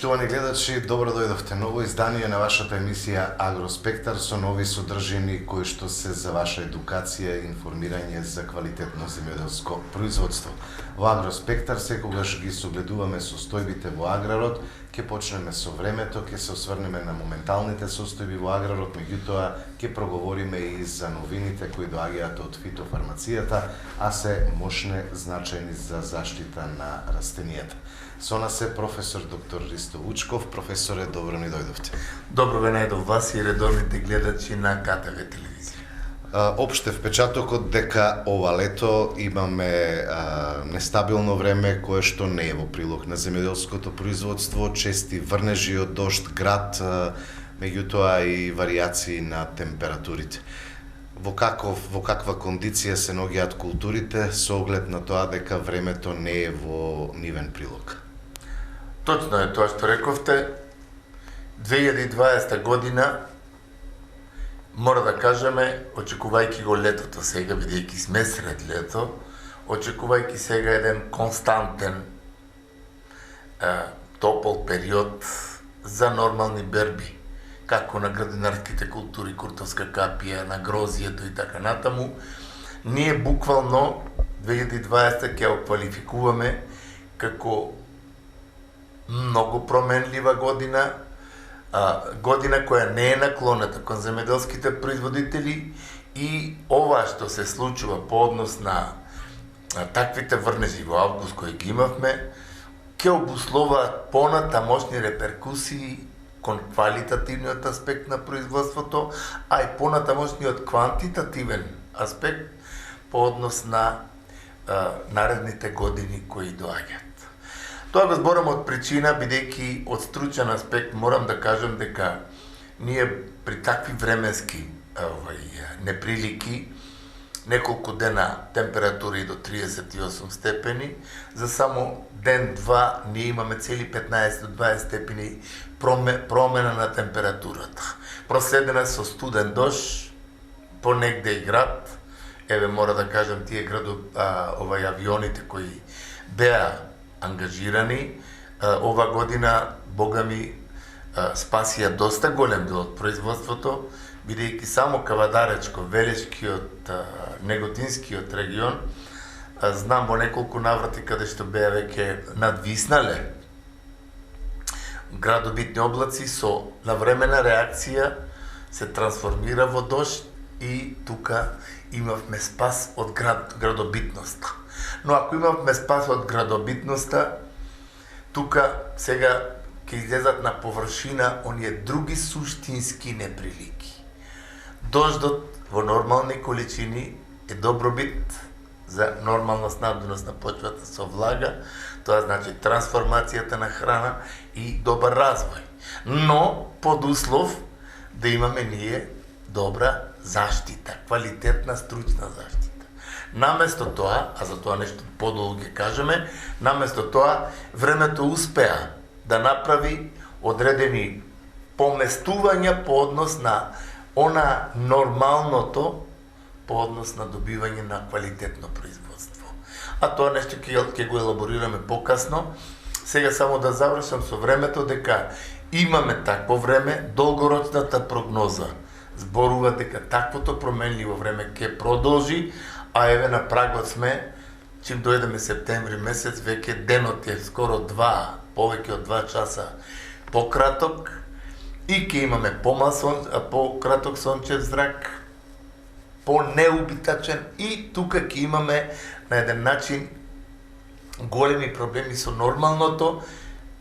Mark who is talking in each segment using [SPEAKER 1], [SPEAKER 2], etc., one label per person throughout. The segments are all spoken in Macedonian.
[SPEAKER 1] Почитувани гледачи, добро дојдовте. Ново издание на вашата емисија Агроспектар со нови содржини кои што се за ваша едукација и информирање за квалитетно земјоделско производство. Во Агроспектар секогаш ги согледуваме состојбите во аграрот, ќе почнеме со времето, ќе се осврнеме на моменталните состојби во аграрот, меѓутоа ќе проговориме и за новините кои доаѓаат од фитофармацијата, а се мощне значајни за заштита на растенијата. Со нас е професор доктор Ристо Вучков. Професоре, добро ни дојдовте.
[SPEAKER 2] Добро ве најдов вас и редовните гледачи на КТВ телевизија.
[SPEAKER 1] Опште впечатокот дека ова лето имаме нестабилно време кое што не е во прилог на земјоделското производство, чести врнежи од дожд, град, меѓутоа и варијации на температурите. Во каква кондиција се наоѓаат културите со оглед на тоа дека времето не е во нивен прилог?
[SPEAKER 2] Точно е тоа што рековте. 2020 година, мора да кажеме, очекувајќи го летото сега, бидејќи сме сред лето, очекувајќи сега еден константен топол период за нормални берби, како на градинарските култури, куртовска капија, на грозието и така натаму, ние буквално 2020 ќе ја квалификуваме како многу променлива година, година која не е наклоната кон земјоделските производители и ова што се случува по однос на таквите врнежи во август кои ги имавме, ќе обусловаат понатамошни реперкусии кон квалитативниот аспект на производството, а и понатамошниот квантитативен аспект по однос на наредните години кои доаѓаат. Тоа го зборам од причина, бидејќи од стручен аспект морам да кажам дека ние при такви временски неприлики, неколку дена температури до 38 степени, за само ден-два ние имаме цели 15 до 20 степени промена на температурата. Проследена со студен дожд, понегде и град, еве мора да кажам тие авионите кои беа ангажирани, ова година, бога ми, спасија доста голем дел од производството, бидејќи само Кавадаречко, Велешкиот, Неготинскиот регион, знам во неколку наврати каде што беа веќе надвиснале градобитни облаци, со навремена реакција се трансформира во дожд и тука имавме спас од градобитноста. Но ако имавме спас од градобитноста, тука сега ќе излезат на површина оние други суштински неприлики. Дождот во нормални количини е добробит за нормална снабденост на почвата со влага, тоа значи трансформацијата на храна и добар развој. Но под услов да имаме ние добра заштита, квалитетна стручна заштита. Наместо тоа, а за тоа нешто подолго ќе кажеме, наместо тоа времето успеа да направи одредени поместувања по однос на она нормалното по однос на добивање на квалитетно производство. А тоа нешто ќе го елаборираме покасно. Сега само да завршам со времето дека имаме такво време, долгорочната прогноза зборува дека таквото променливо време ќе продолжи, а еве на прагот сме, чим дојдеме септември месец, веќе денот е скоро повеќе од 2 часа пократок и ќе имаме пократок сончев зрак, по-неубитачен и тука ќе имаме на еден начин големи проблеми со нормалното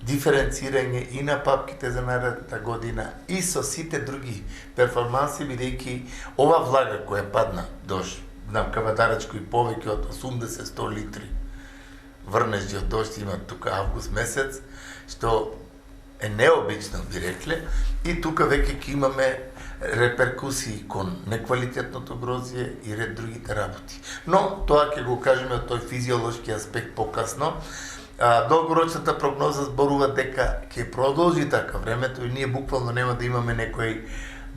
[SPEAKER 2] диференцирање и на папките за наредната година и со сите други перформанси, бидејќи ова влага која падна дожд, знам Кавадаречко и повеќе од 80-100 литри врнежи од дожд има тука август месец, што е необично би рекле, и тука веќе ќе имаме реперкусии кон неквалитетното грозие и ред другите работи. Но тоа ќе го кажеме од тој физиолошки аспект покасно. Долгорочната прогноза зборува дека ќе продолжи така времето и ние буквално нема да имаме некој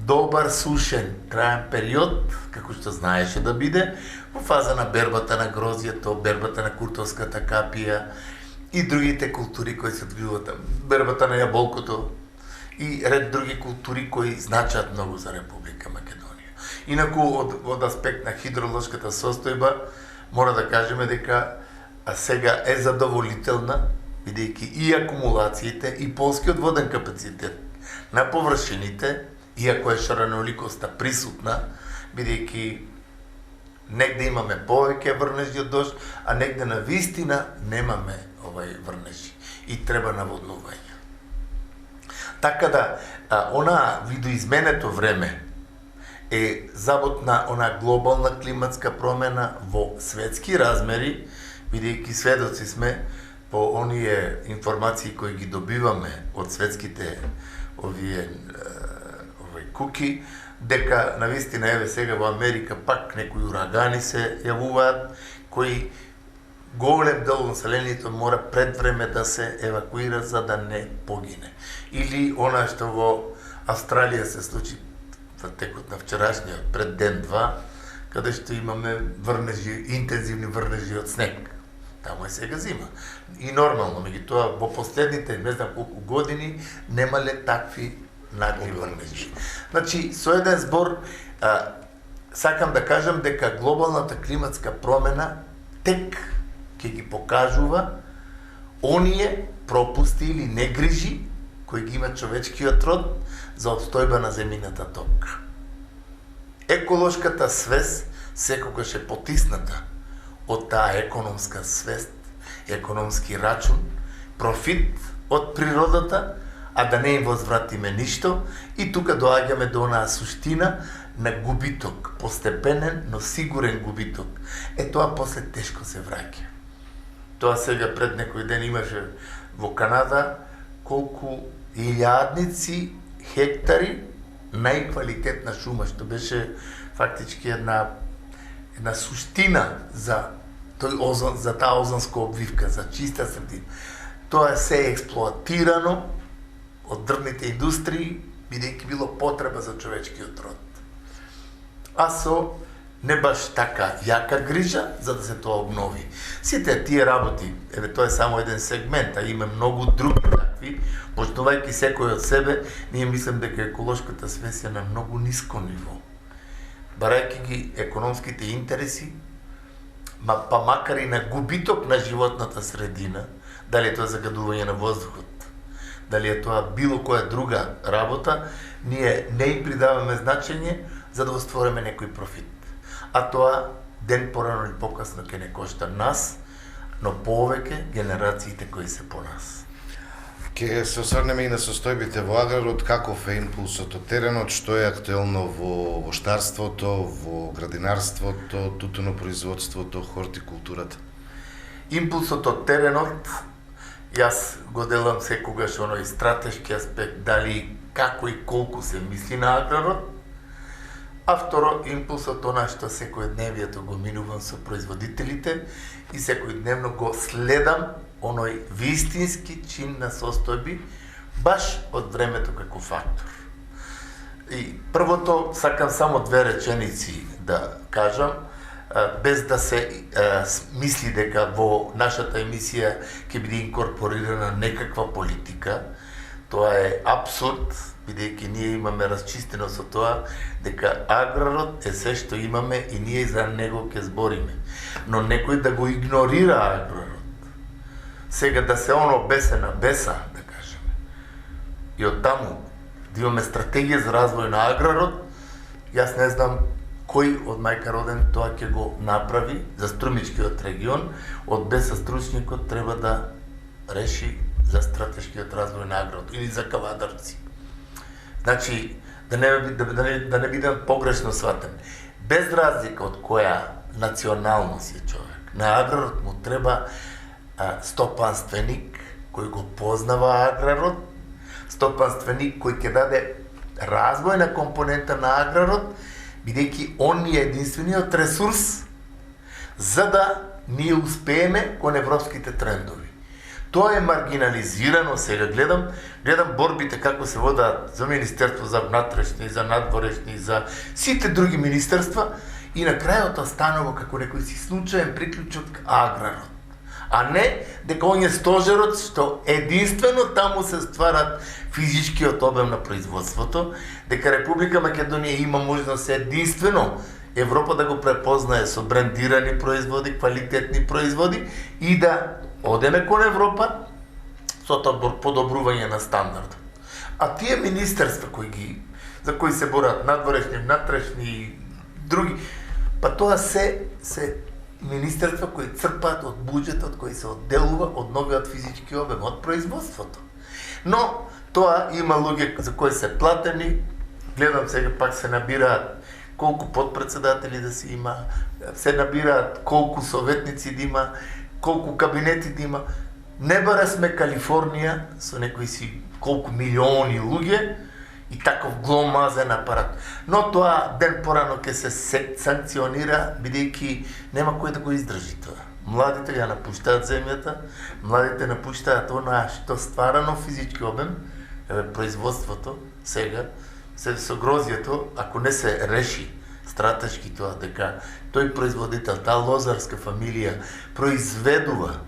[SPEAKER 2] добар сушен траен период, како што знаеше да биде, во фаза на бербата на грозието, бербата на куртовската капија и другите култури кои се одвиваат там, бербата на јаболкото и ред други култури кои значат многу за Република Македонија. Инаку од аспект на хидролошката состојба мора да кажеме дека сега е задоволителна, бидејќи и акумулациите и полскиот воден капацитет на површините, иако е шараноликоста присутна, бидејќи негде имаме повеќе врнежи од дожд, а негде на вистина немаме врнежи и треба наводнување. Така да, она видоизменето време е заботна она глобална климатска промена во светски размери, бидејќи сведоци сме по оние информации кои ги добиваме од светските куки, дека навистина еве сега во Америка пак некои урагани се јавуваат, кои голем дел од населението мора пред време да се евакуира за да не погине. Или она што во Австралија се случи во текот на вчерашниот пред ден-два, каде што имаме врнежи, интензивни врнежи од снег. Таму е сега зима. И нормално, меѓутоа во последните не знам колку години немале такви нагли врнежи. Значи, со еден збор, сакам да кажам дека глобалната климатска промена тек ќе ги покажува оние пропусти или негрижи кои ги има човечкиот род за обстојба на земјината топка. Еколошката свест секогаш е потисната од таа економска свест, економски рачун, профит од природата, а да не им возвратиме ништо, и тука доаѓаме до онаа суштина на губиток, постепенен, но сигурен губиток. Тоа после тешко се враќа. Тоа сега пред некој ден имаше во Канада колку илјадници хектари најквалитетна шума, што беше фактички една суштина за за таа озонска обвивка, за чиста средина. Тоа се е експлоатирано од дрвните индустрии, бидејќи било потреба за човечкиот род. А со не баш така јака грижа за да се тоа обнови. Сите тие работи, еве тоа е само еден сегмент, а има многу други такви, почнувајќи секој од себе, ние мислам дека еколошката свест е на многу ниско ниво. Барајќи ги економските интереси, па макар и на губиток на животната средина, дали е тоа загадување на воздухот, дали е тоа било која друга работа, ние не им придаваме значење за да оствориме некој профит. А тоа ден порано или покасно ќе не кошта нас, но повеќе генерациите кои се по нас.
[SPEAKER 1] Ке се осврнеме и на состојбите во аграрот, каков е импулсот од теренот, што е актуелно во воштарството, во градинарството, тутунопроизводството, хортикултурата?
[SPEAKER 2] Импулсот од теренот, јас го делам секогаш оној стратешки аспект, дали како и колку се мисли на аграрот, а второ, импулсот она што секојдневието го минувам со производителите и секојдневно го следам оној вистински чин на состојби, баш од времето како фактор. И првото, сакам само две реченици да кажам, без да се мисли дека во нашата емисија ќе биде инкорпорирана некаква политика. Тоа е абсурд, бидејќи ние имаме расчистено со тоа дека аграрот е се што имаме и ние за него ќе збориме. Но некој да го игнорира аграрот, сега да се оно бесе на беса, да кажеме, и од таму да имаме стратегија за развој на аграрот, јас не знам кој од мајка роден тоа ќе го направи за Струмичкиот регион. Од беса стручникот треба да реши за стратешкиот развој на аграрот или за Кавадарци. Значи, да не бидам погрешно сватен, без разлика од која националност е човек, на аграрот му треба стопанственик кој го познава аграрот, стопанственик кој ќе даде развојна компонента на аграрот, бидејќи он е единствениот ресурс за да ние успееме кон европските трендови. Тоа е маргинализирано сега. Гледам борбите како се водат за Министерство за внатрешни, за надворешни, за сите други министерства и на крајот останува како некој си случаен приклучок аграрот. а не дека он е стожерот што единствено таму се стварат физичкиот обем на производството, дека Република Македонија има можност единствено Европа да го препознае со брендирани производи, квалитетни производи и да одеме кон Европа со тоа подобрување на стандардот. А тие министерства за кои се борат надворешни, внатрешни, други, па тоа се министерства кои црпаат од буџетот кој се одделува од новиот физички обем, од производството. Но тоа има луѓе за кои се платени, гледам сега пак се набираат колку подпредседатели да си има, се набираат колку советници да има, колку кабинети да има. Не бара сме Калифорнија со некои си колку милиони луѓе и таков гломазен апарат. Но тоа ден порано ќе се санкционира, бидејќи нема кој да го издржи тоа. Младите ја напуштаат земјата, младите напуштаат онаа што стварано физички обем, производството сега, се со грозието, ако не се реши стратешки тоа дека тој производител, таа лозарска фамилија произведува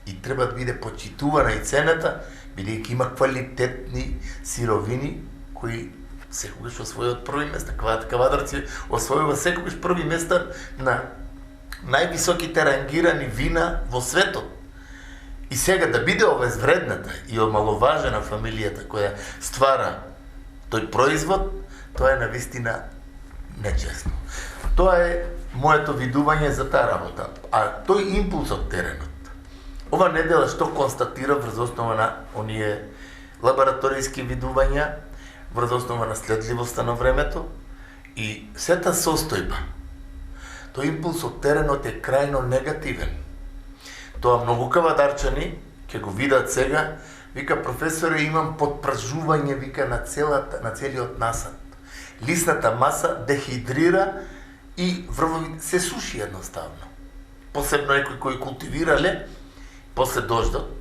[SPEAKER 2] и треба да биде почитувана и цената, бидејќи има квалитетни сировини кои секогаш освојуват први места. Кавадарци освојува секогаш први места на највисоките рангирани вина во светот. И сега да биде обезвредната и омаловажена фамилијата која ствара тој производ, тоа е навистина нечесно. Тоа е моето видување за таа работа. А тој импулс од теренот, ова недела што констатира врз основа на оние лабораторијски видувања, врз основа на следливоста на времето и сета состојба. Тој импулс од теренот е крајно негативен. Тоа многу кавадарчани ќе го видат сега, вика професоре имам подпражување, вика на целиот насад. Лисната маса дехидрира и врвовите се суши едноставно. Посебно некои кои култивирале после дождот.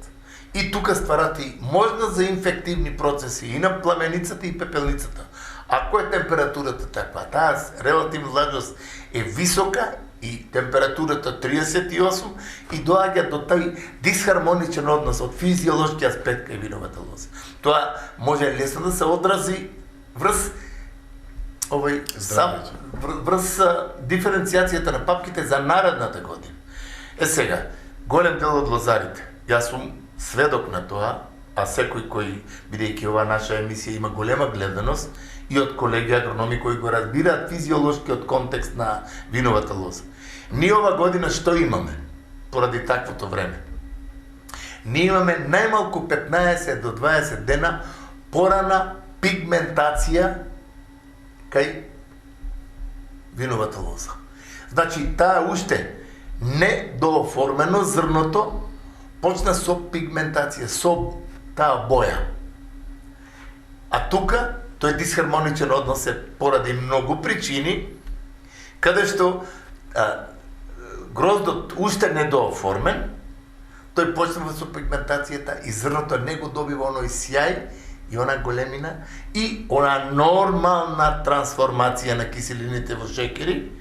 [SPEAKER 2] И тука стварат и можност за инфективни процеси и на пламеницата и пепелницата. Ако е температурата таква, таа релативна влажност е висока и температурата 38 и доаѓа до тај дисхармоничен однос од физиолошки аспект кај виновата лоза. Тоа може лесно да се одрази врз врз диференцијацијата на папките за наредната година. Сега, голем дел од лозарите, јас сум сведок на тоа, а секој кој, бидејќи ова наша емисија има голема гледаност, и од колеги агрономи кои го разбираат физиолошкиот контекст на виновата лоза. Ние ова година што имаме, поради таквото време? Ние имаме најмалку 15 до 20 дена порана пигментација кај виновата лоза. Значи, таа уште не дооформено зрното почна со пигментација, со таа боја. А тука тој дисхармоничен однос е поради многу причини, каде што гроздот уште не дооформен, тој почнува со пигментацијата и зрното не го добива оној сјај и она големина и она нормална трансформација на киселините во шеќери,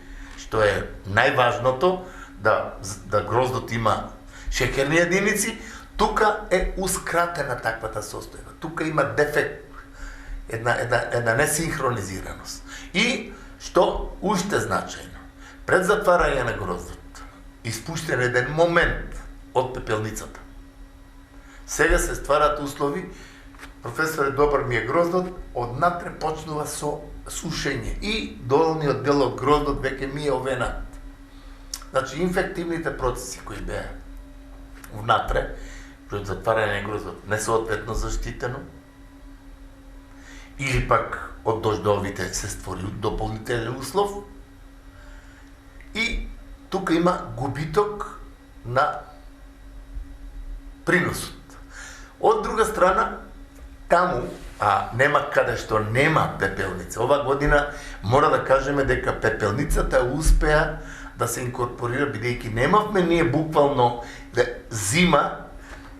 [SPEAKER 2] што е најважното, да гроздот има шеќерни единици, тука е ускратена таквата состојба. Тука има дефект, една несинхронизираност. И што уште значајно, пред затварање на гроздот, испуштен еден момент од пепелницата. Сега се стварат услови, професоре, добар ми е гроздот, однатре почнува со сушење и долниот дел од гроздот веќе ми е овенат. Значи, инфективните процеси кои беа внатре, пред затварање на гроздот, несоодветно заштитено, или пак од дождовите се створи дополнителен услов, и тука има губиток на приносот. Од друга страна, таму, нема каде што нема пепелница. Ова година мора да кажеме дека пепелницата успеа да се инкорпорира, бидејќи немавме ние буквално зима,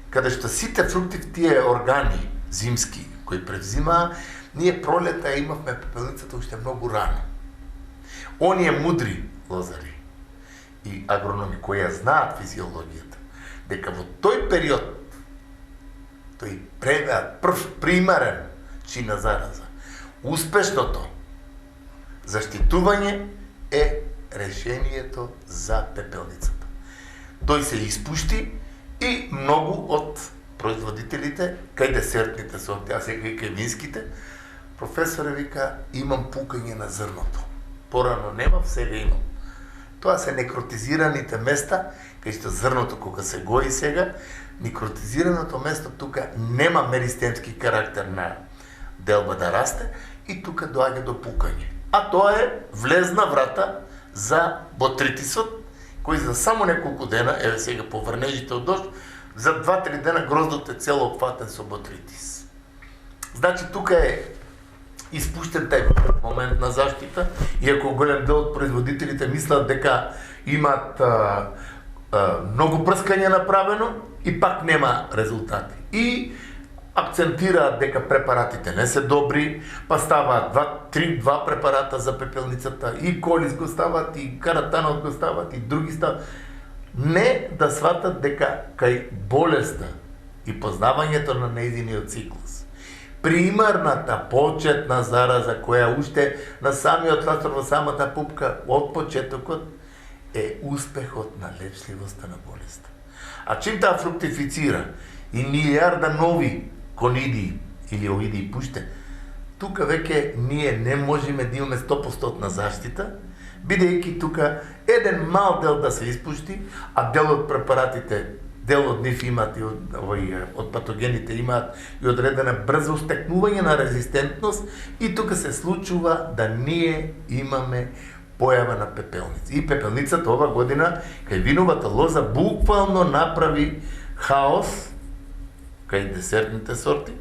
[SPEAKER 2] каде што сите фрукти тие органи зимски кои превзимаа, ние пролета имавме пепелницата уште многу рано. Оние мудри лозари и агрономи кои ја знаат физиологијата, дека во тој период, тој прв примарен чин на зараза, успешното заштитување е решението за пепелницата. Тој се испушти и многу од производителите, кај десертните сорти, а сега и кај винските, професоре вика, имам пукање на зрното. Порано немав, сега имам. Тоа се некротизираните места, кај што зрното кога се гои сега, некротизираното место тука нема меристемски карактер на делба да расте и тука доаѓа до пукање. А тоа е влезна врата за ботритисот, кој за само неколку дена, еве сега по врнежите од дожд, за 2-3 дена гроздот е цело опфатен со ботритис. Значи тука е испуштен тај момент на заштита, иако голем дел од производителите мислат дека имат многу прскање направено и пак нема резултати. И акцентираат дека препаратите не се добри, па ставаат 2 препарата за пепелницата, и колис го стават, и каратанот го стават, и други стават. Не да сватат дека кај болеста и познавањето на нејзиниот циклус, примарната почетна зараза која уште на самиот ластор во самата пупка од почетокот е успехот на лечливоста на болеста. А чим таа фруктифицира и милиарда нови конидии или овидии пуште, тука веќе ние не можеме да имаме 100% на заштита, бидејќи тука еден мал дел да се испушти, а дел од препаратите, дел од нив имаат и од патогените имаат и одредена брзо стекнување на резистентност, и тука се случува да ние имаме појава на пепелници. И пепелницата ова година кај виновата лоза буквално направи хаос кај десертните сорти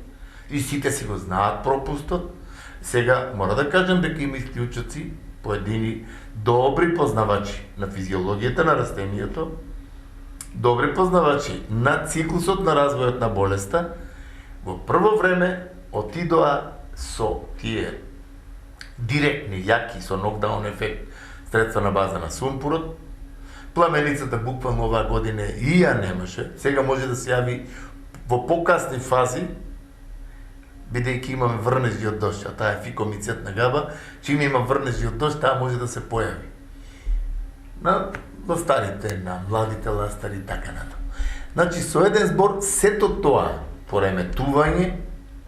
[SPEAKER 2] и сите си го знаат пропустот. Сега мора да кажем дека има исклучоци, поедини добри познавачи на физиологијата на растенијето, добри познавачи на циклусот на развојот на болеста, во прво време отидоа со тие директни, јаки, со нокдаун ефект, средства на база на сумпурот. Пламеницата буквално оваа година и ја немаше. Сега може да се јави во покасни фази, бидејќи имаме врнежи од дожд, а таа е фикомицетна габа, чим има врнежи од дожд, таа може да се појави. На старите, на младите ластари и така натаму. Значи, со еден збор, сето тоа пореметување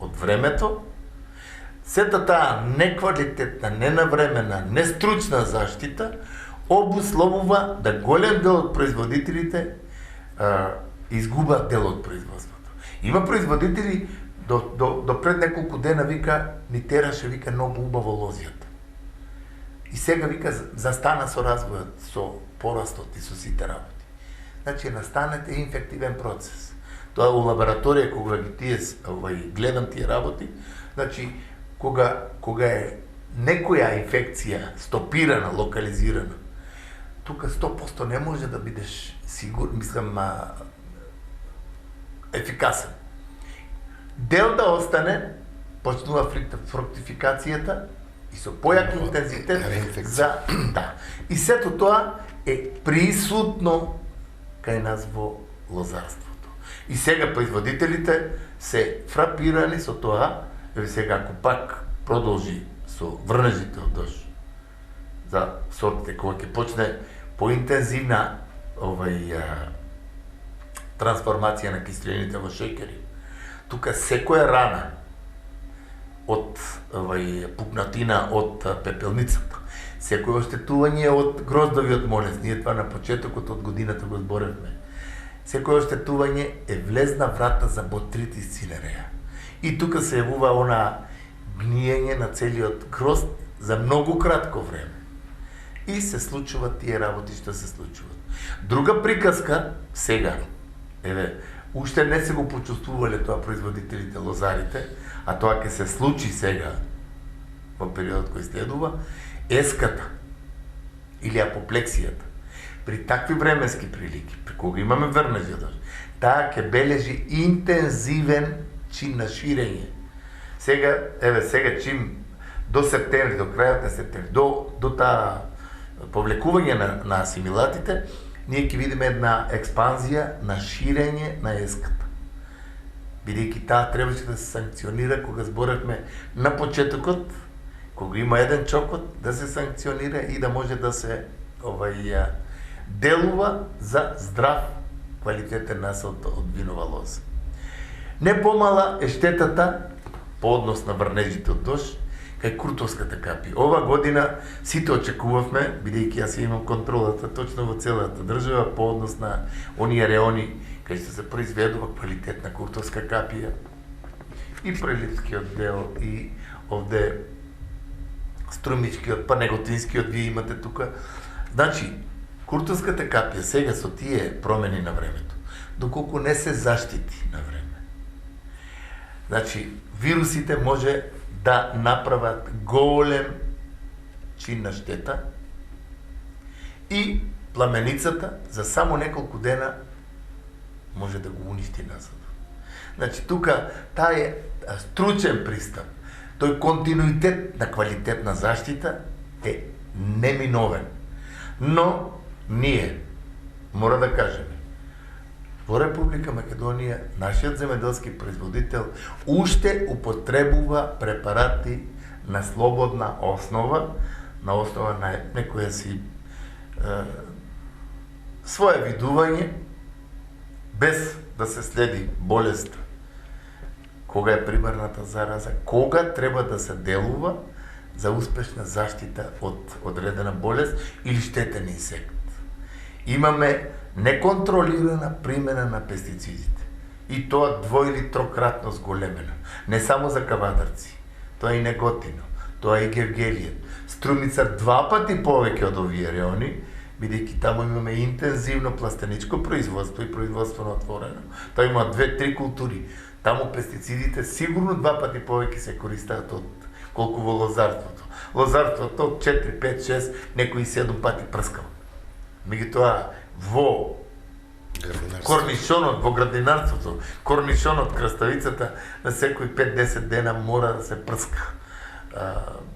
[SPEAKER 2] од времето, сета таа неквалитетна, ненавремена, нестручна заштита обусловува да голем дел од производителите изгубат дел од производството. Има производители до пред неколку дена вика ни тераше вика многу убаво лозијата. И сега вика застана со развојот, со порастот и со сите работи. Значи настанете инфективен процес. Тоа у лабораторија кога ги тие гледам тие работи, значи кога е некоја инфекција стопирана, локализирана, тука 100% не може да бидеш сигурен, ефикасен. Дел да остане, почнува фруктификацијата и со појак интензитет да. И сето тоа е присутно кај нас во лозарството. И сега производителите се фрапирани со тоа, сега ако пак продолжи со врнежите од дожд за сортите кога ќе почне поинтензивна трансформација на киселините во шеќери, тука секоја рана од пукнатина од пепелницата, секој оштетување од гроздовиот молес, ние това на почетокот од годината го зборевме, секој оштетување е влезна врата за ботритис цинереја. И тука се јавува она гниење на целиот грозд за многу кратко време. И се случуваат тие работи што се случуваат. Друга приказка сега, уште не се го почувствувале тоа производителите, лозарите, а тоа ќе се случи сега, во периодот кој следува, еската или апоплексијата. При такви временски прилики, при кога имаме врнежи од дожд, таа ќе бележи интензивен чин на ширење. Сега чим до септември, до крајот на септември, до таа повлекување на асимилатите, ние ќе видиме една експанзија на ширење на еската. Бидејќи таа требаше да се санкционира кога зборевме на почетокот, кога има еден чокот, да се санкционира и да може да се делува за здрав квалитетен насад од винова лоза. Не помала е штетата по однос на врнежите од дожд кај Куртовската капија. Ова година сите очекувавме, бидејќи јас имам контролата точно во целата држава по однос на оние реони кај што се произведува квалитетна Куртовска капија и Прилипскиот дел и овде Струмичкиот, па Неготинскиот вие имате тука. Значи, Куртовската капија сега со тие промени на времето, доколку не се заштити на време. Значи, вирусите може да направат голем чин на штета и пламеницата за само неколку дена може да го уништи назад. Значи, тука тај стручен пристап, тој континуитет на квалитетна заштита е неминовен. Но ние мора да кажеме, во Република Македонија нашиот земеделски производител уште употребува препарати на слободна основа, на основа на некоја си свое видување, без да се следи болест, кога е примерната зараза, кога треба да се делува за успешна заштита од одредена болест или штетен инсект. Имаме неконтролирана примена на пестицидите. И тоа дво- или трократно зголемено. Не само за кавадарци, тоа и Неготино, тоа и Гевгелије. Струмица 2 пати повеќе од овие реони, бидејќи таму имаме интензивно пластеничко производство и производство на отворено. Тоа има 2-3 култури. Таму пестицидите сигурно 2 пати повеќе се користаат од колку во лозарството. Лозарството 4, 5, 6, некои 7 пати прскал. Меѓутоа во корнишонот, во градинарството, корнишонот, краставицата на секои 5-10 дена мора да се прска.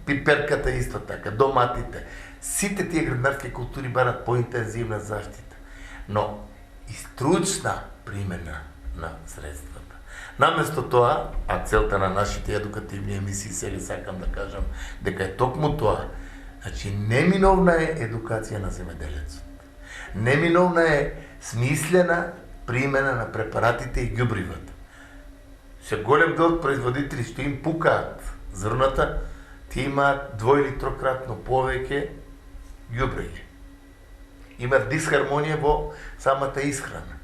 [SPEAKER 2] Пиперката исто така, доматите. Сите тие градинарски култури барат поинтензивна заштита, но и стручна примена на средствата. Наместо тоа, а целта на нашите едукативни емисии сега сакам да кажам дека е токму тоа, значи неминовна е едукација на земеделецот. Неминовна е смислена примена на препаратите и ѓубривата. Се голем дел од производители што им пукаат зрната, тие имаат дво- или трократно повеќе ѓубриње. Имаат дисхармонија во самата исхрана.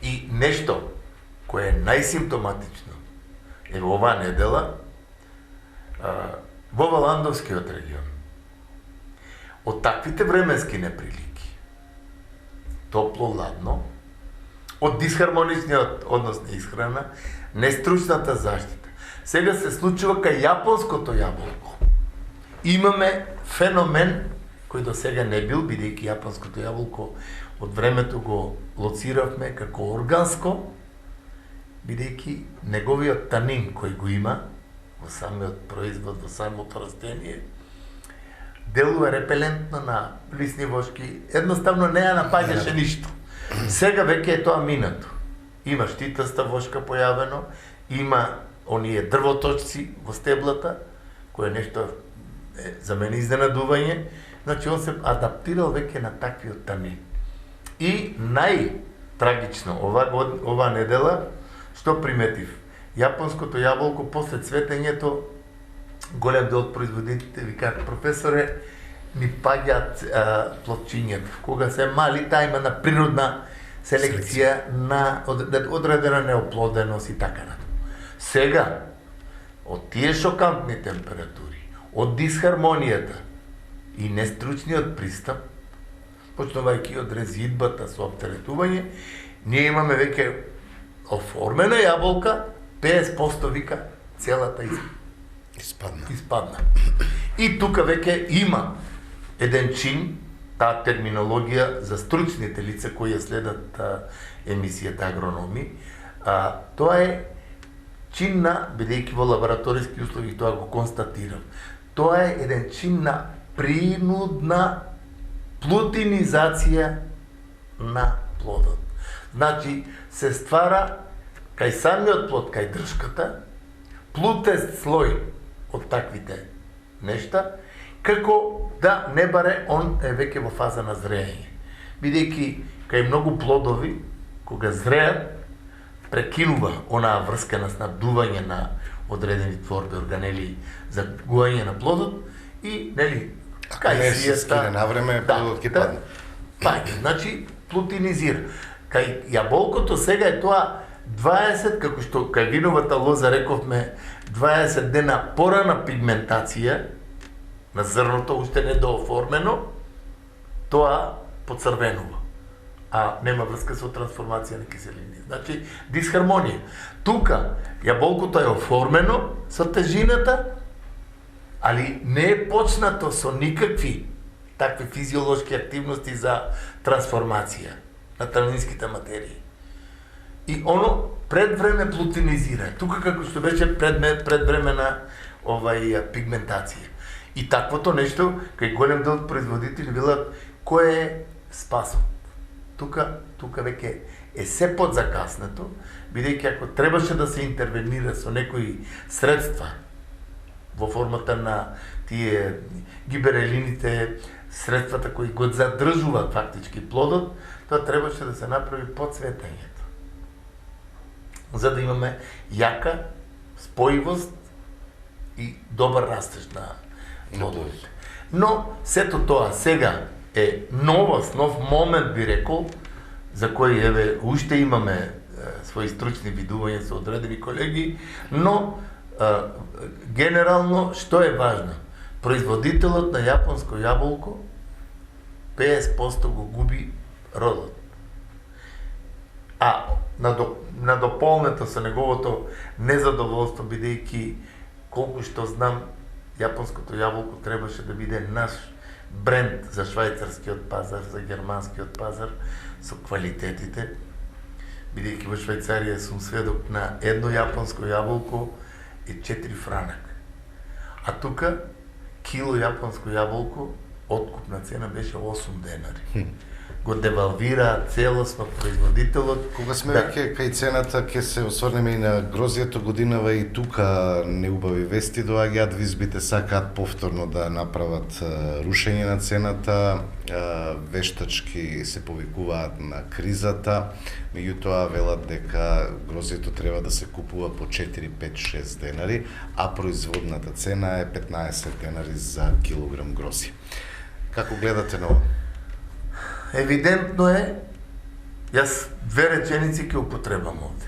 [SPEAKER 2] И нешто кое е најсимптоматично е во оваа недела во Валандовскиот регион. Од таквите временски неприлики, топло-ладно, од дисхармоничниот однос на исхрана, нестручната заштита. Сега се случува кај јапонското јаболко. Имаме феномен кој до сега не бил, бидејќи јапонското јаболко од времето го лоциравме како органско, бидејќи неговиот танин кој го има во самиот производ, во самото растение, делува репелентно на лисни вошки, едноставно не ја напаѓаше ништо. Сега веќе е тоа минато. Има штитаста вошка појавено, има оние дрвоточци во стеблата, кое нешто е за мене изненадување, значи он се адаптирал веќе на таквиот танин. И најтрагично ова недела, што приметив? Јапонското јаболко после цветењето, голем дел од производителите викаат: професоре, ми паѓаат плодчињата. Кога се мали, таа има на природна селекција на одредена неоплоденост и така натаму. Сега, од тие шокантни температури, од дисхармонијата и нестручниот пристап, почнувајќи од резидбата со оптеретување, ние имаме веќе оформена јаболка, 50% вика целата испадна. И тука веќе има еден чин, таа терминологија за стручните лица кои ја следат емисијата агрономи, тоа е чин на, бидејќи во лабораториски услови тоа го констатирам, тоа е еден чин на принудна плутинизација на плодот. Значи, се ствара кај самиот плод, кај дршката, плутест слој од таквите нешта, како да не баре он е веќе во фаза на зреење. Бидејќи кај многу плодови, кога зреат, прекинува онаа врска на снабдување на одредени творби, органели за гоење на плодот и, нели,
[SPEAKER 1] Ако не се скине на време, плодот ќе падне.
[SPEAKER 2] Паѓа, значи плутинизира. Кај јаболкото сега е тоа 20, како што кај виновата лоза рековме, 20 дена порана пигментација на зрното, уште не дооформено, тоа поцрвенува. А нема врска со трансформација на киселини. Значи, дисхармонија. Тука, јаболкото е оформено со тежината, али не е почнато со никакви такви физиолошки активности за трансформација на травнинските материи. И оно пред време плутинизира. Тука како што беше пред време на пигментација. И таквото нешто кај голем дел од производители велат кој е спасот. Тука веќе е се подзакаснато, бидејќи ако требаше да се интервенира со некои средства во формата на тие гиберелините, средствата кои го задржуваат фактички плодот, тоа требаше да се направи подсветањето. За да имаме јака спојивост и добар растеж на плодовите. Но сето тоа сега е новост, нов момент би рекол, за кој еве уште имаме своји стручни видувања со одредени колеги, но генерално што е важно? Производителот на јапонско јаболко 50% го губи родот. А на дополнето со неговото незадоволство, бидејќи колку што знам, јапонското јаболко требаше да биде наш бренд за швајцарскиот пазар, за германскиот пазар, со квалитетите, бидејќи во Швајцарија сум сведок на едно јапонско јаболко е 4 франак. А тука кило јапонско јаболко откупна цена беше 8 денари. Го девалвира целосно производителот.
[SPEAKER 1] Кога сме веќе кај цената, ќе се осврнеме и на грозието. Годинава и тука неубави вести доаѓаат, визбите сакаат повторно да направат рушење на цената, вештачки се повикуваат на кризата, меѓутоа велат дека грозието треба да се купува по 4, 5, 6 денари, а производната цена е 15 денари за килограм грози. Како гледате на ова?
[SPEAKER 2] Евидентно е, јас две реченици ќе употребам овде.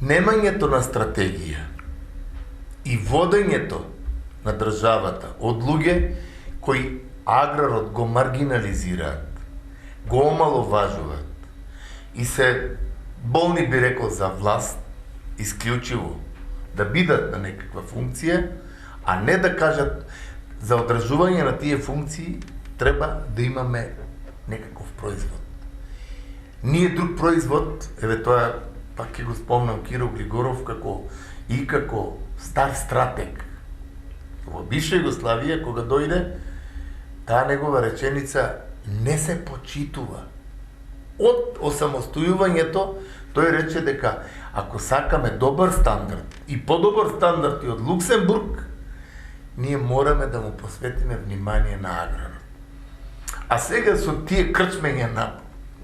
[SPEAKER 2] Немањето на стратегија и водењето на државата од луѓе кои аграрот го маргинализираат, го омаловажуваат и се болни би рекол за власт, исклучиво да бидат на некаква функција, а не да кажат за одржување на тие функции треба да имаме некаков производ. Ние друг производ, еве тоа пак ќе го спомнам Киро Глигоров како стар стратег. Во бивша Југославија кога дојде, таа негова реченица не се почитува. Од осамостојувањето тој рече дека ако сакаме добар стандард и подобар стандард и од Луксембург, ние мораме да му посветиме внимание на аграрот. А сега со тие крчмења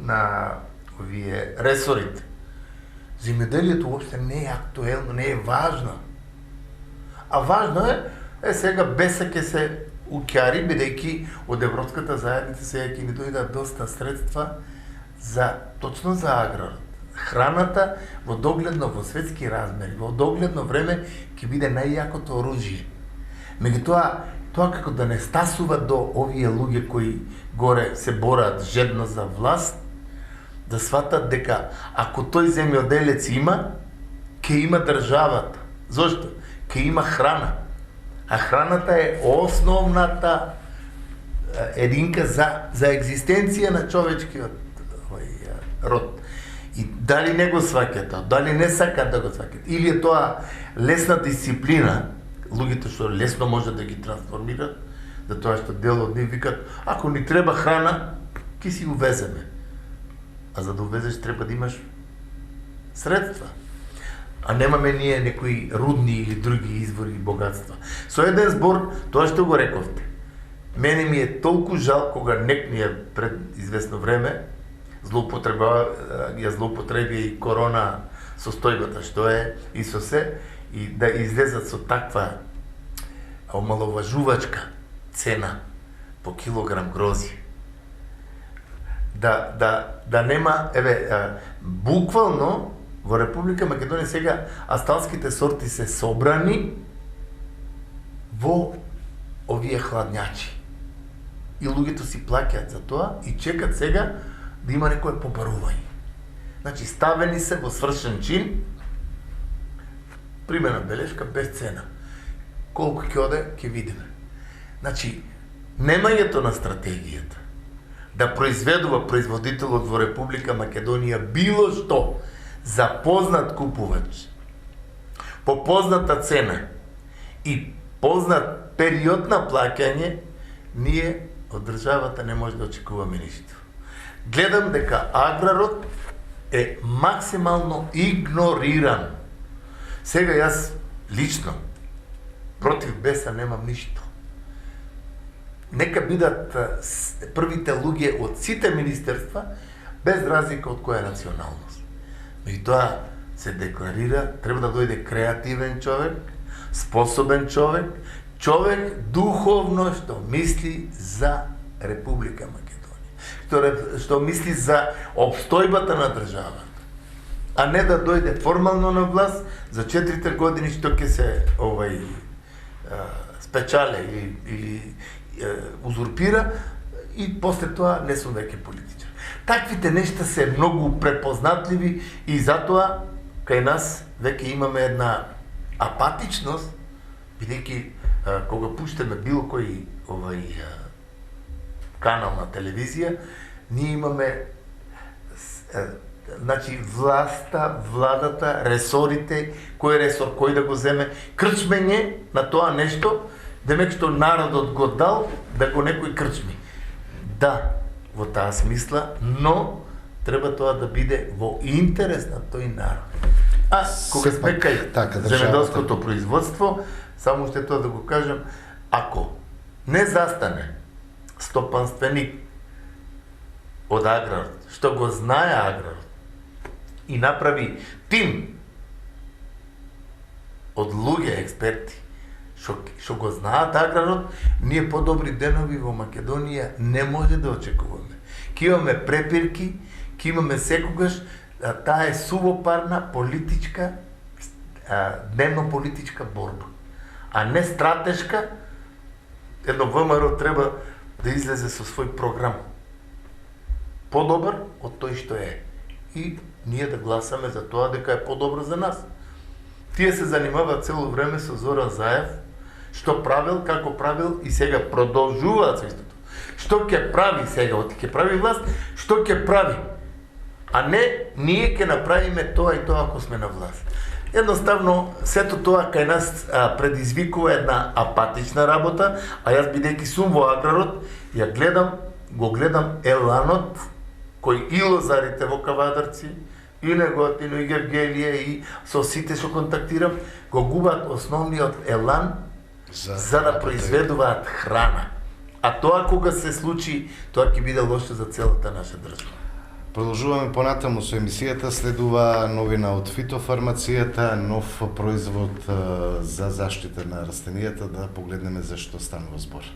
[SPEAKER 2] на овие ресорите, земјоделието уопште не е актуелно, не е важно. А важно е сега беса ќе се укјари, бидејќи од Европската заедница сега ќе ни дојдат доста средства точно за аграрот. Храната во догледно, во светски размери, во догледно време ќе биде најјакото оружје. Меѓутоа, тоа како да не стасува до овие луѓе кои горе се бораат жедно за власт, да сватат дека ако тој земјоделец има, ќе има државата. Зошто? Ќе има храна. А храната е основната единка за екзистенција на човечкиот род. И дали не го сваќат, дали не сакат да го сваќат, или е тоа лесна дисциплина, луѓето што лесно може да ги трансформират, за тоа што дел од нив викат, ако ни треба храна, ќе си увеземе. А за да увезеш треба да имаш средства. А немаме ние некои рудни или други извори и богатства. Со еден збор, тоа што го рековте. Мене ми е толку жал кога некнија пред известно време ја злоупотреби и корона состојбата што е и со се, и да излезат со таква омаловажувачка цена по килограм грози. Да нема, буквално во Република Македонија сега асталските сорти се собрани во овие хладњачи. И луѓето си плаќаат за тоа и чекат сега да има некое побарување. Значи, ставени се во свршен чин, примерна белешка без цена. Колку ќе оде, ќе видиме. Значи, немањето на стратегијата да произведува производителот во Република Македонија било што за познат купувач, по позната цена и познат период на плаќање, ние од државата не може да очекуваме ништо. Гледам дека аграрот е максимално игнориран. Сега јас лично против БЕС-а немам ништо. Нека бидат првите луѓе од сите министерства, без разлика од која националност. Меѓутоа се декларира, треба да дојде креативен човек, способен човек, човек духовно што мисли за Република Македонија, што мисли за обстојбата на државата, а не да дојде формално на власт за 4 години што ќе се спечале или узурпира и после тоа не сум веќе политичар. Таквите нешта се многу препознатливи и затоа кај нас веќе имаме една апатичност, бидејќи кога пуштаме било кој канал на телевизија, ние имаме значи владата, ресорите, кој ресор кој да го земе, крчмење на тоа нешто, демек што народот го дал да го некој крчми. Да, во таа смисла, но треба тоа да биде во интерес на тој народ. А кога сме кај земеделското производство, само ще тоа да го кажем, ако не застане стопанственик од аграрот, што го знае аграрот, и направи тим од луѓе експерти, што го знаат аграрот, ние подобри денови во Македонија не може да очекуваме. Ке имаме препирки, ке имаме секогаш, таа е сувопарна политичка, дневно-политичка борба, а не стратешка. Едно ВМРО треба да излезе со свој програм подобар од тој што е. И ние да гласаме за тоа дека е подобро за нас. Тие се занимаваат цело време со Зоран Заев, што правил, како правил и сега продолжуваат со истото. Што ќе прави сега, ќе прави власт, што ќе прави, а не ние ќе направиме тоа и тоа ако сме на власт. Едноставно, сето тоа кај нас предизвикува една апатична работа, а јас бидејќи сум во аграрот, го гледам еланот кој и лозарите во Кавадарци, и Неготино, и Гевгелија, и со сите што контактирам, го губат основниот елан за да произведуваат храна. А тоа кога се случи, тоа ќе биде лошо за целата наша држава.
[SPEAKER 1] Продолжуваме понатаму со емисијата, следува новина од фитофармацијата, нов производ за заштита на растенијата, да погледнеме за што станува збор.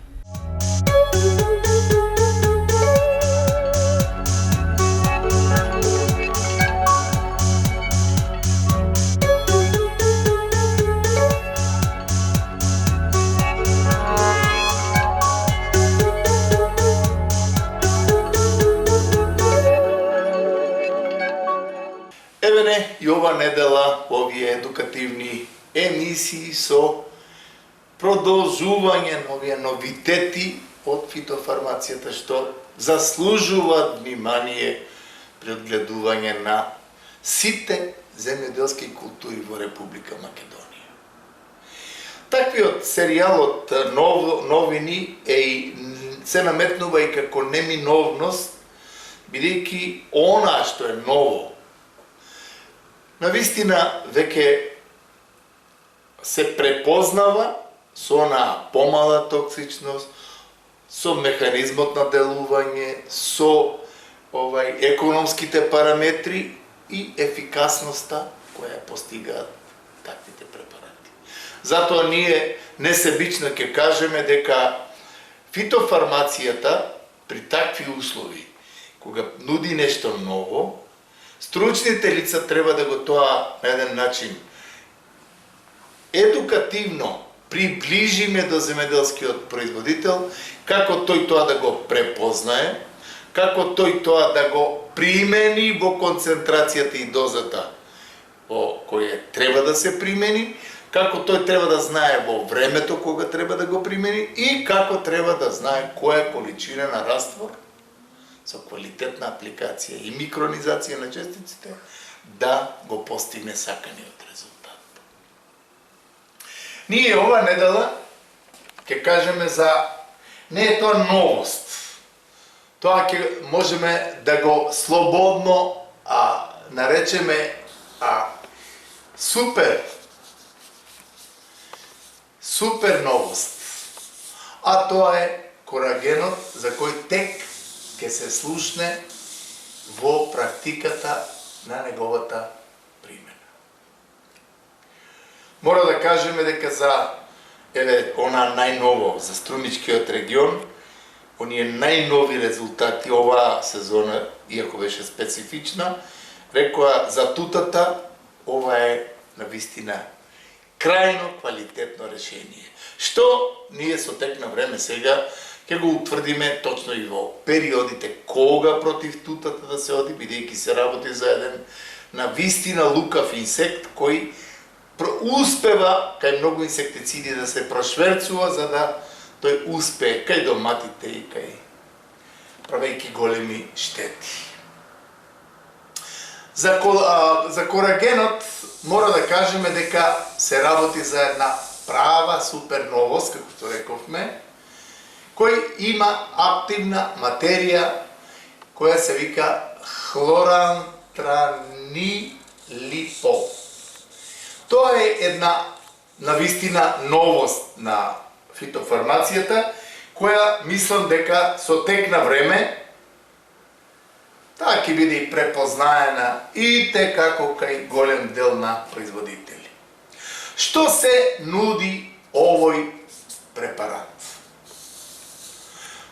[SPEAKER 2] И ова недела овие едукативни емисии со продолжување на овие новитети од фитофармацијата што заслужуваат внимание при одгледување на сите земјоделски култури во Република Македонија. Таквиот серијалот новини се наметнува и како неминовност, бидејќи она што е ново, навистина веќе се препознава со онаа помала токсичност, со механизмот на делување, со економските параметри и ефикасноста која постигаат таквите препарати. Затоа ние несебично ќе кажеме дека фитофармацијата при такви услови, кога нуди нешто ново, стручните лица треба да го тоа на еден начин едукативно приближиме до земеделскиот производител, како тој тоа да го препознае, како тој тоа да го примени во концентрацијата и дозата во која треба да се примени, како тој треба да знае во времето кога треба да го примени и како треба да знае која количина на раствор со квалитетна апликација и микронизација на честиците да го постигне саканиот резултат. Ние ова недела ќе кажеме за не е тоа новост. Тоа ќе можеме да го слободно наречеме супер новост. А тоа е корагенот за кој тек ќе се слушне во практиката на неговата примена. Мора да кажеме дека за она најново за Струмичкиот регион, оние најнови резултати оваа сезона, иако беше специфична, рекоа за тутата, ова е навистина крајно квалитетно решение. Што ние со тек на време сега ќе го утврдиме точно и во периодите кога против тутата да се оди, бидејќи се работи за еден навистина лукав инсект кој успева кај многу инсектициди да се прошверцува за да тој успее кај доматите и кај правејќи големи штети. За корагенот мора да кажеме дека се работи за една права супер новост, како што рековме, кој има активна материја која се вика хлорантранилипол. Тоа е една навистина новост на фитофармацијата, која мислам дека со тек на време таа ќе биде и препознаена и како кај голем дел на производители. Што се нуди овој препарат?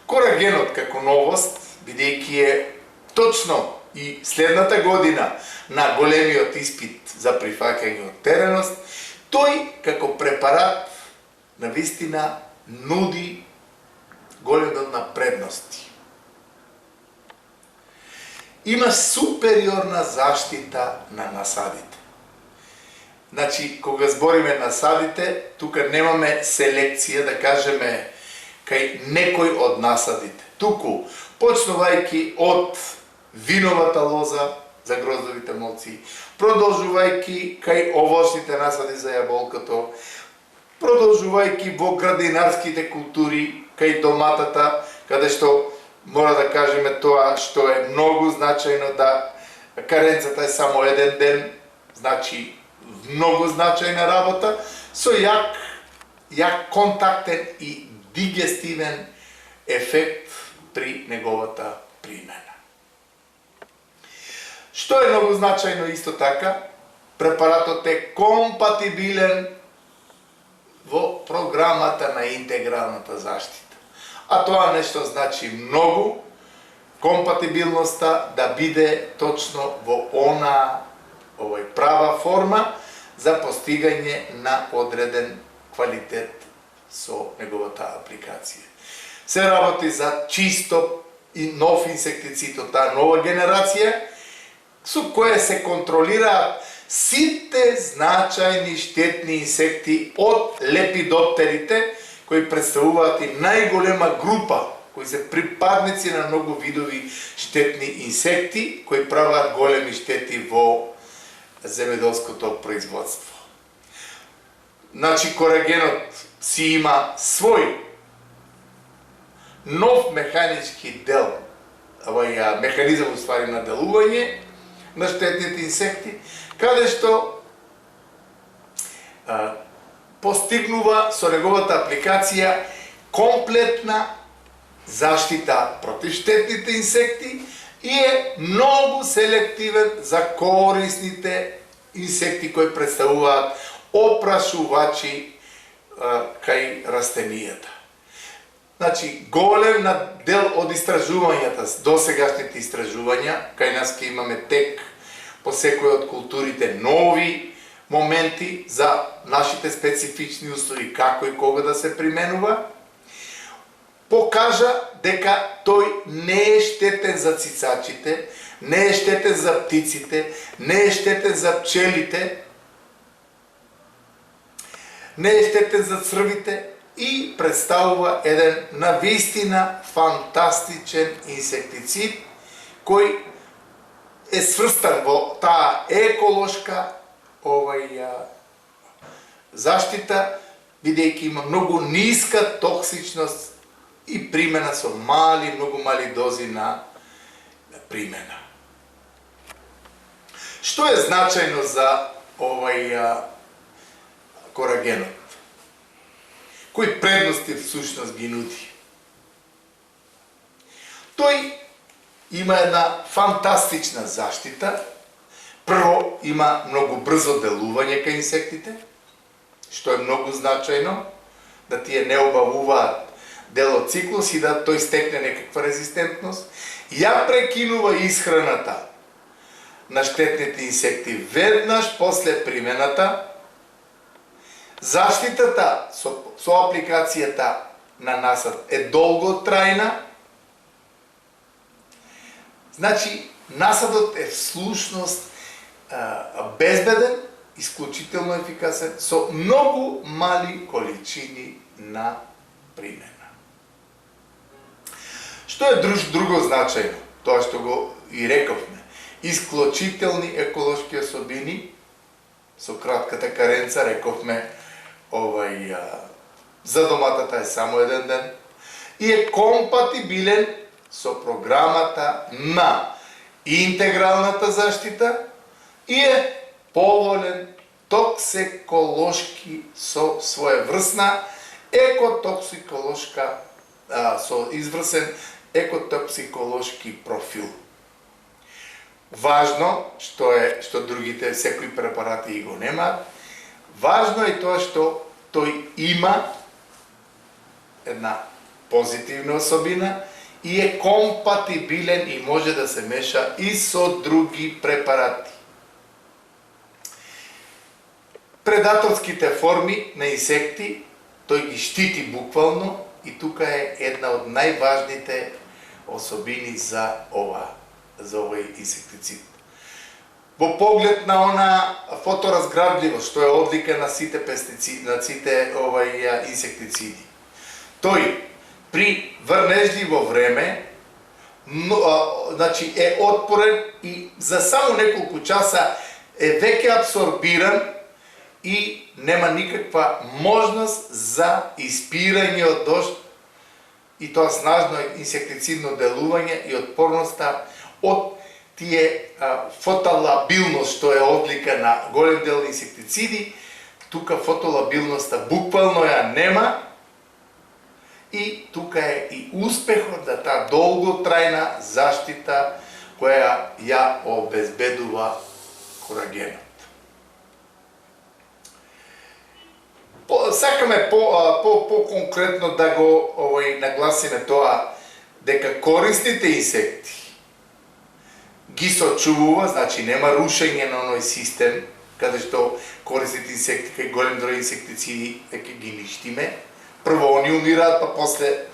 [SPEAKER 2] Корагенот како новост, бидејќи е точно и следната година на големиот испит за прифаќање од тереност, тој како препарат навистина нуди голем на предности. Има супериорна заштита на насадите. Значи, кога збориме насадите, тука немаме селекција, да кажеме, кај некој од насадите. Туку, почнувајќи од виновата лоза за гроздовите молци, продолжувајќи кај овошните насади за јаболкото, продолжувајќи во градинарските култури, кај доматата, каде што мора да кажеме тоа што е многу значајно, да каренцата е само еден ден, значи многу значајна работа, со јак контактен и дигестивен ефект при неговата примена. Што е многу значајно исто така, препаратот е компатибилен во програмата на интегралната заштита. А тоа нешто значи многу, компатибилноста да биде точно во овој права форма за постигање на одреден квалитет со неговата апликација. Се работи за чисто и нов инсектицид од таа нова генерација, со која се контролираат сите значајни штетни инсекти од лепидоптерите, кои представуваат и најголема група, кои се припадници на многу видови штетни инсекти, кои прават големи штети во земеделското производство. Значи, корагенот си има свој нов механички дел механизам уствари на делување на штетните инсекти, каде што постигнува со неговата апликација комплетна заштита против штетните инсекти и е многу селективен за корисните инсекти кои представуваат опрашувачи кај растенијата. Значи, голем дел од истражувањата, досегашните истражувања, кај нас ке имаме тек по секој од културите нови моменти за нашите специфични услови, како и кога да се применува, покажа дека тој не е штетен за цицачите, не е штетен за птиците, не е штетен за пчелите, не е штетен за црвите и представува еден навистина фантастичен инсектицид кој е сврстан во таа еколошка заштита, бидејќи има многу ниска токсичност и примена со многу мали дози на примена. Што е значајно за корагенот? Кои предности всушност ги нуди? Тој има една фантастична заштита. Прво, има многу брзо делување кај инсектите, што е многу значајно, да тие не обавуваат дел од циклус и да тој стекне некаква резистентност. Ја прекинува исхраната на штетните инсекти веднаш после примената. Заштитата со апликацијата на насад е долготрајна. Значи, насадот е всушност безбеден, исклучително ефикасен, со многу мали количини на примена. Што е друго значајно? Тоа што го и рековме. Исклучителни еколошки особини, со кратката каренца рековме, за доматата е само еден ден, и е компатибилен со програмата на интегралната заштита и е поволен токсиколошки со своеврсна екотоксиколошка, со изврсен екотоксиколошки профил. Важно, што другите секои препарати и го немаат, важно е тоа што тој има една позитивна особина и е компатибилен и може да се меша и со други препарати. Предаторските форми на инсекти, тој ги штити буквално и тука е една од најважните особини за овој инсектицид. Во поглед на она фоторазграбливост, што е одлика на сите инсектициди. Тој при врнежливо време значи е отпорен и за само неколку часа е веќе абсорбиран и нема никаква можност за испирање од дожд и тоа снажно инсектицидно делување и отпорноста од тие фотолабилност, што е одлика на голем дел инсектициди. Тука фотолабилноста буквално ја нема и тука е и успехот за таа долготрајна заштита која ја обезбедува корагенот. Сакаме по-конкретно да го нагласиме тоа дека корисните инсекти ги сочувува, значи нема рушење на оној систем каде што корисните инсекти кај голем број инсектициди веќе ги ништиме. Прво они умираат, па после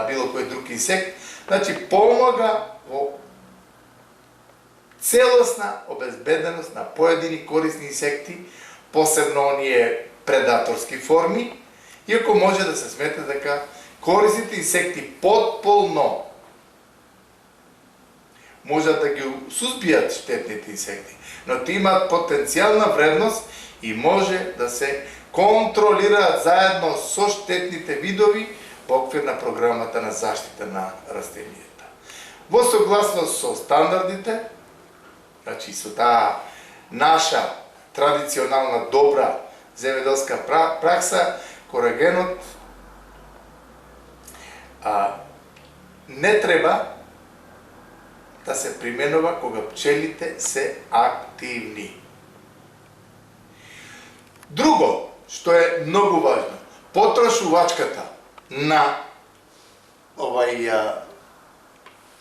[SPEAKER 2] било кој друг инсект. Значи помага во целосна обезбеденост на поедини корисни инсекти, посебно оние предаторски форми, иако може да се смета дека корисните инсекти потполно можат да ги сузбијат штетните инсекти, но тие имаат потенцијална вредност и може да се контролираат заедно со штетните видови во оквир на програмата на заштита на растенијата. Во согласност со стандардите, значи со таа наша традиционална добра земјоделска пракса, корагенот не треба да се применува кога пчелите се активни. Друго, што е многу важно, потрошувачката на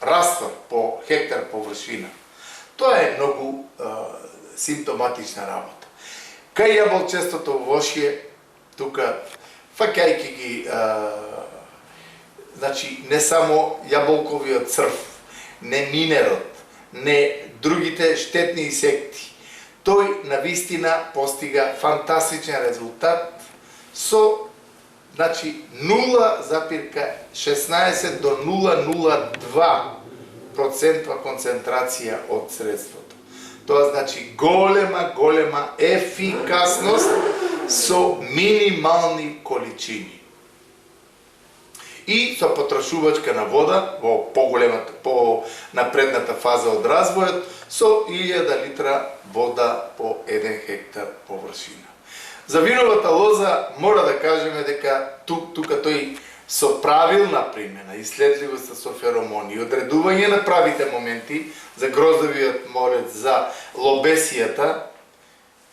[SPEAKER 2] раствор по хектар површина, тоа е многу симптоматична работа. Кај јаболчестото овошје, тука, фаќајќи ги, значи, не само јаболковиот црв, не минерот, не другите штетни инсекти, тој навистина постига фантастичен резултат со, значи, 0,16 до 0,02% концентрација од средството. Тоа значи голема ефикасност со минимални количини. И со потрошувачка на вода во поголемата, по напредната фаза од развојот, со 1000 литра вода по 1 хектар површина. За виновата лоза мора да кажеме дека тука тој со правилна примена, исследливост со феромони, одредување на правите моменти за гроздовиот морец, за лобесијата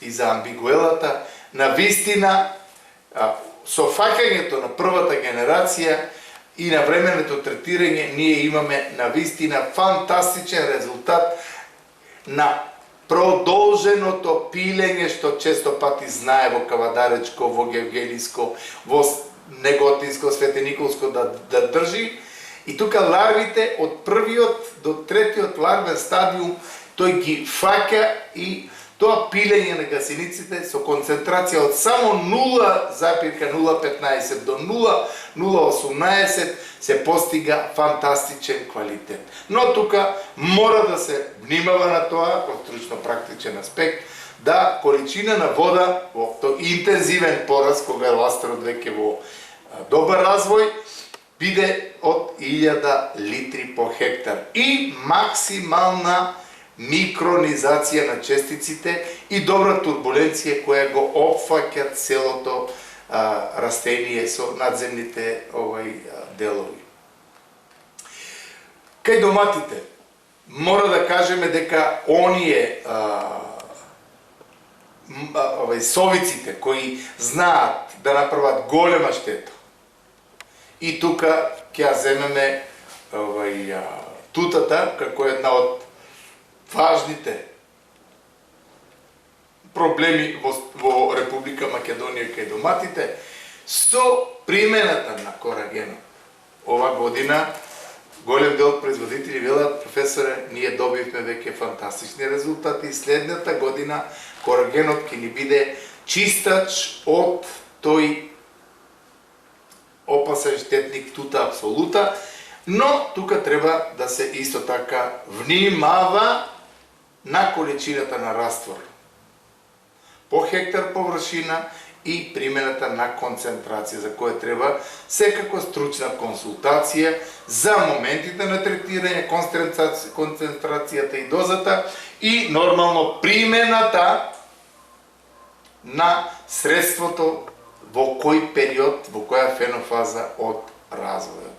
[SPEAKER 2] и за амбигуелата, на вистина со фаќањето на првата генерација и на временното третирање ние имаме на вистина фантастичен резултат на продолженото пилење, што често пати знае во Кавадаречко, во Гевгелиско, во Неготинско, Светениколско да држи. И тука ларвите од првиот до третиот ларвен стадиум тој ги фаќа и тоа пилење на гасениците со концентрација од само 0,015 до 0,018 се постига фантастичен квалитет. Но тука мора да се внимава на тоа, од стручно-практичен аспект, да количина на вода во тој интензивен пораз, кога ластерот веќе во добар развој, биде од 1000 литри по хектар и максимална микронизација на честиците и добра турбуленција која го опфаќа целото растение со надземните делови. Кај доматите мора да кажеме дека оние совиците кои знаат да направат голема штета, и тука ќе ја земеме тутата како една од важните проблеми во Република Македонија кај доматите, со примената на корагенот. Ова година голем дел од производители велат: професоре, ние добивме веќе фантастични резултати и следната година корагенот ќе ни биде чистач од тој опасен штетник тута апсолута, но тука треба да се исто така внимава на количината на раствор по хектар површина и примената на концентрација, за која треба секако стручна консултација за моментите на третирање, концентрацијата и дозата и нормално примената на средството во кој период, во која фенофаза од развојот.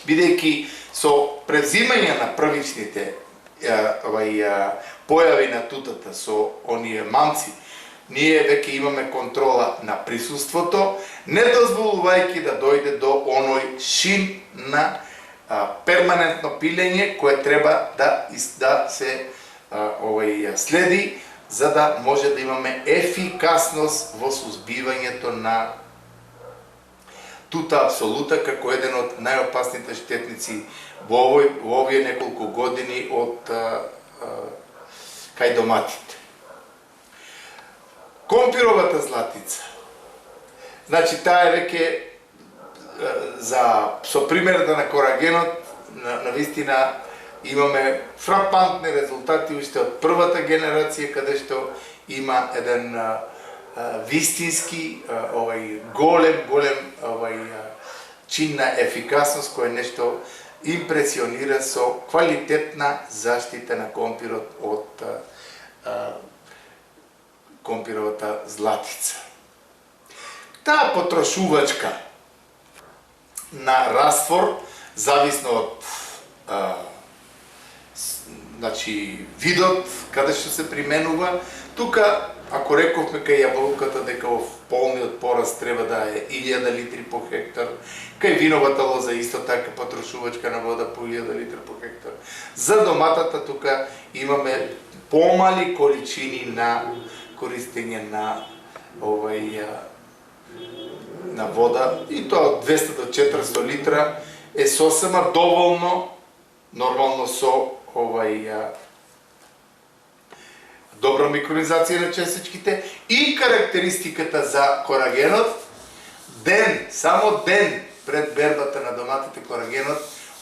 [SPEAKER 2] Бидејќи со превзимање на првичните појави на тутата со оние мамци, ние веќе имаме контрола на присуството, не дозволувајќи да дојде до оној шин на перманентно пилење кое треба да се следи, за да може да имаме ефикасност во сузбивањето на тута апсолута како еден од најопасните штетници во овие неколку години од кај доматите. Компировата златица. Значи, таа е веќе со примерата на корагенот, навистина имаме фрапантни резултати уште од првата генерација, каде што има еден вистински голем чин на ефикасност, кој е нешто
[SPEAKER 3] импресионира со квалитетна заштита на компирот од компировата златица. Таа потрошувачка на раствор, зависно од видот, каде што се применува. Тука, ако рековме кај јаболката дека во полниот пораст треба да е 1000 литри по хектар, кај виновата лоза исто така потрошувачка на вода по 1000 литри по хектар. За доматата тука имаме помали количини на користење на на вода, и тоа од 200 до 400 литра е сосема доволно, нормално со добра микронизација на чесичките и карактеристиката за корагенот, само ден пред бербата на доматите корагенот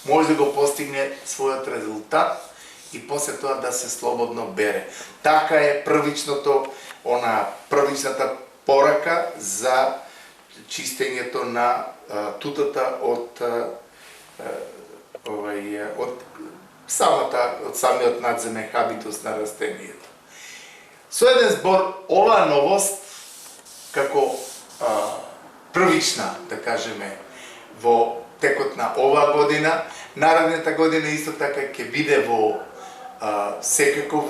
[SPEAKER 3] може да го постигне својот резултат и после тоа да се слободно бере. Така е првичната порака за чистењето на тутата од самиот надземен хабитус на растението. Со еден збор, оваа новост, како првична, да кажеме, во текот на оваа година, наредната година исто така ќе биде секако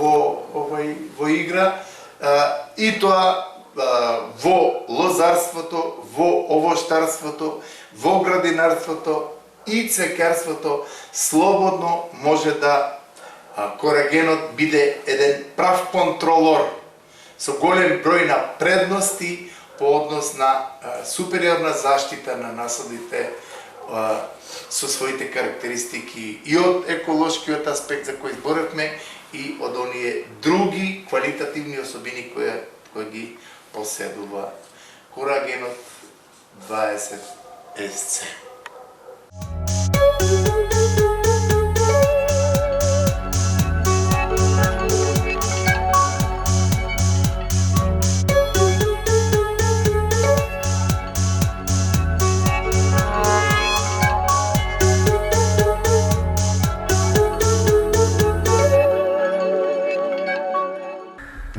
[SPEAKER 3] во игра, и тоа во лозарството, во овоштарството, во градинарството и цвеќарството слободно може да корагенот биде еден прав контролор со голем број на предности по однос на супериорна заштита на насадите со своите карактеристики и од еколошкиот аспект за кој зборевме и од оние други квалитативни особини кои ги поседува корагенот 20 SC.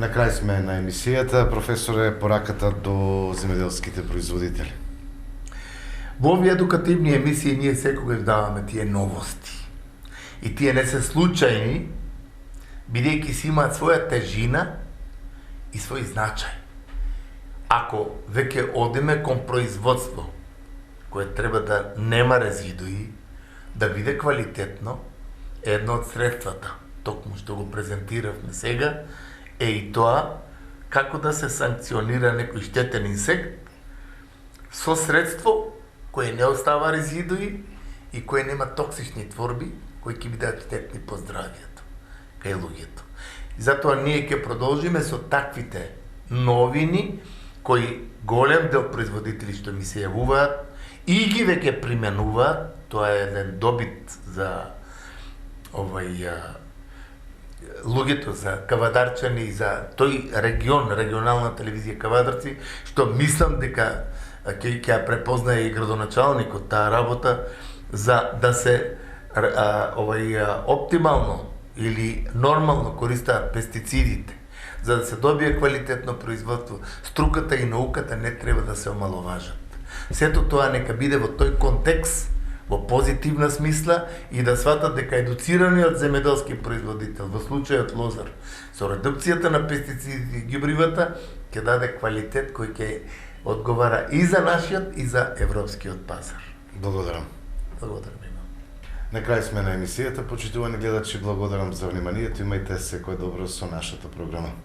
[SPEAKER 1] На крај сме на емисијата. Професоре, пораката до земјоделските производители.
[SPEAKER 2] Во овие едукативни емисии ние секогаш даваме тие новости. И тие не се случајни, бидејќи си имаат своја тежина и свој значај. Ако веќе одиме кон производство, кое треба да нема резидуи, да биде квалитетно, едно од средствата, токму што го презентиравме сега, е и тоа како да се санкционира некој штетен инсект со средство кое не остава резидуи и кое нема токсични творби кои ќе бидат штетни по здравието кај луѓето. И затоа ние ќе продолжиме со таквите новини кои голем дел производители што ми се јавуваат и ги веќе применуваат. Тоа е еден добит за луѓето, за Кавадарчани и за тој регионална телевизија Кавадарци, што мислам дека ќе ја препознае и градоначалникот таа работа за да се оптимално или нормално користаат пестицидите, за да се добие квалитетно производство. Струката и науката не треба да се омаловажат. Сето тоа нека биде во тој контекст, во позитивна смисла, и да сватат дека едуцираниот земјоделски производител, во случајот лозар, со редукцијата на пестицидите и ѓубривата, ќе даде квалитет кој ќе одговара и за нашиот и за европскиот пазар.
[SPEAKER 1] Благодарам.
[SPEAKER 2] Благодарам.
[SPEAKER 1] На крај сме на емисијата, почитувани гледачи, благодарам за вниманието, имајте секој добро со нашата програма.